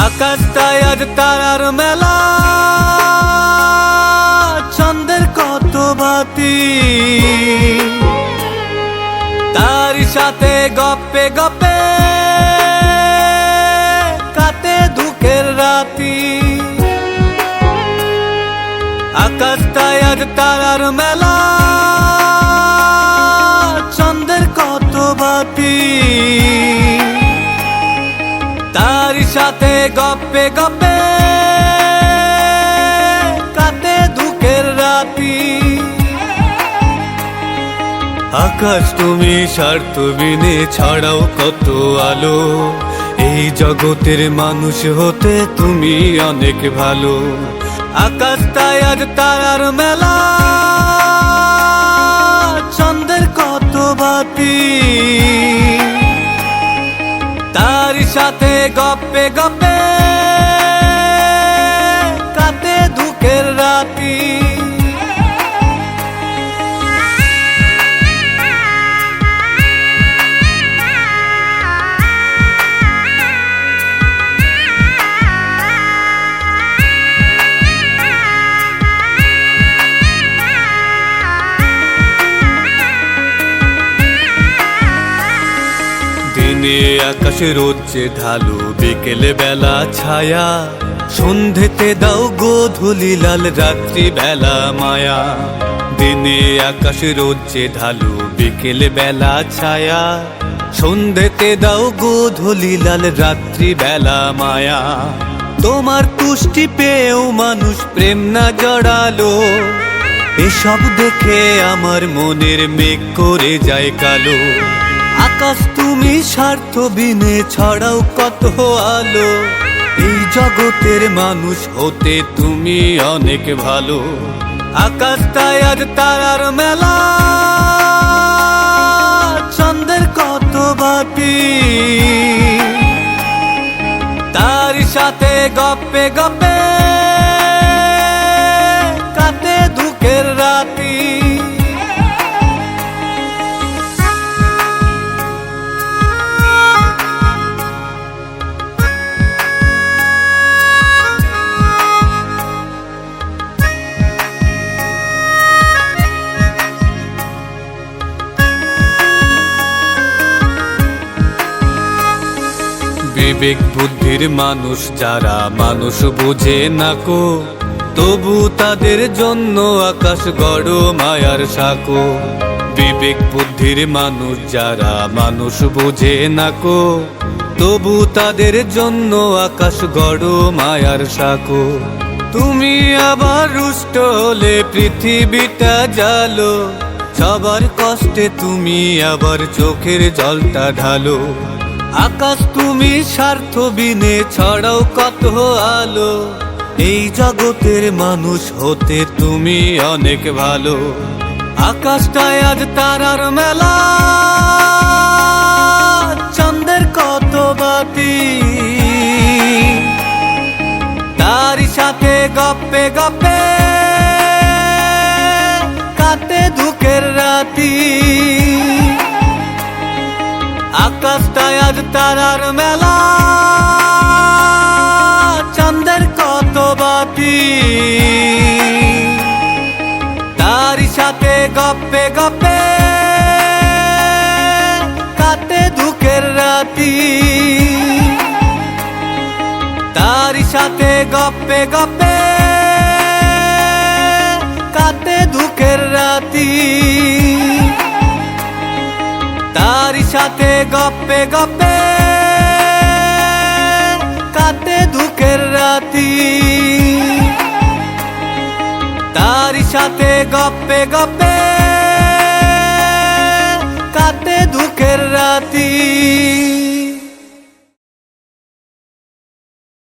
আকাশটায় আজ তারার মেলা, চন্দ্রের কত বাতি, তারই সাথে গপ্পে গপ্পে কাটে দুঃখের রাতি। আকাশটায় আজ তারার মেলা, চন্দ্রের কত বাতি, তারই সাথে গপ্পে গপ্পে কাটে দুঃখের রাতি। আকাশ তুমি স্বার্থবিনে ছাড়াও কত আলো, এই জগতের মানুষ হতে তুমি অনেক ভালো। আকাশটায় আজ তারার মেলা, চন্দ্রের কত বাতি, তারই সাথে গপ্পে গপ্পে কাটে দুঃখের রাতি। দিনে আকাশে রোদে ঢালু, বিকেলে বেলা ছায়া, সন্ধেতে দাও গোধূলি লাল, রাত্রি বেলা মায়া। দিনে আকাশে রোদে ঢালু, বিকেলে বেলা ছায়া, সন্ধেতে দাও গোধূলি লাল, রাত্রি বেলা মায়া। তোমার তুষ্টি পেয়েও মানুষ প্রেম না জড়ালো, এসব দেখে আমার মনের মেঘ করে যায় কালো। আকাশ তুমি স্বার্থবিনে ছড়াও কত আলো, এই জগতের মানুষ হতে তুমি অনেক ভালো। আকাশটায় আজ তারার মেলা, চন্দ্রের কত বাতি, তারই সাথে গপ্পে গপ্পে কাটে দুঃখের রাতি। বিবেক বুদ্ধির মানুষ যারা মানুষ বোঝে না কো, তবু তাদের জন্য আকাশ গড় মায়ার সাঁকো। বিবেক বুদ্ধির মানুষ যারা মানুষ বোঝে না কো, তবু তাদের জন্য আকাশ গড় মায়ার সাঁকো। তুমি আবার রুষ্ট হলে পৃথিবীটা জালো, সবার কষ্টে তুমি আবার চোখের জলটা ঢালো। আকাশ তুমি স্বার্থবিনে ছড়াও কত আলো, এই জগতের মানুষ হতে তুমি অনেক ভালো। আকাশটায় আজ তারার মেলা, চন্দ্রের কত বাতি, তারই সাথে গপ্পে গপ্পে কাটে দুঃখের রাতি। আকাশটায় আজ তারার মেলা, চন্দ্রের কত বাতি, তারই সাথে গপ্পে গপ্পে কাটে দুঃখের রাতি। তারই সাথে গপ্পে গপ্পে কাটে দুঃখের রাতি। তারই সাথে গপ্পে গপ্পে কাটে দুঃখের রাতি। তারই সাথে গপ্পে গপ্পে কাটে দুঃখের রাতি।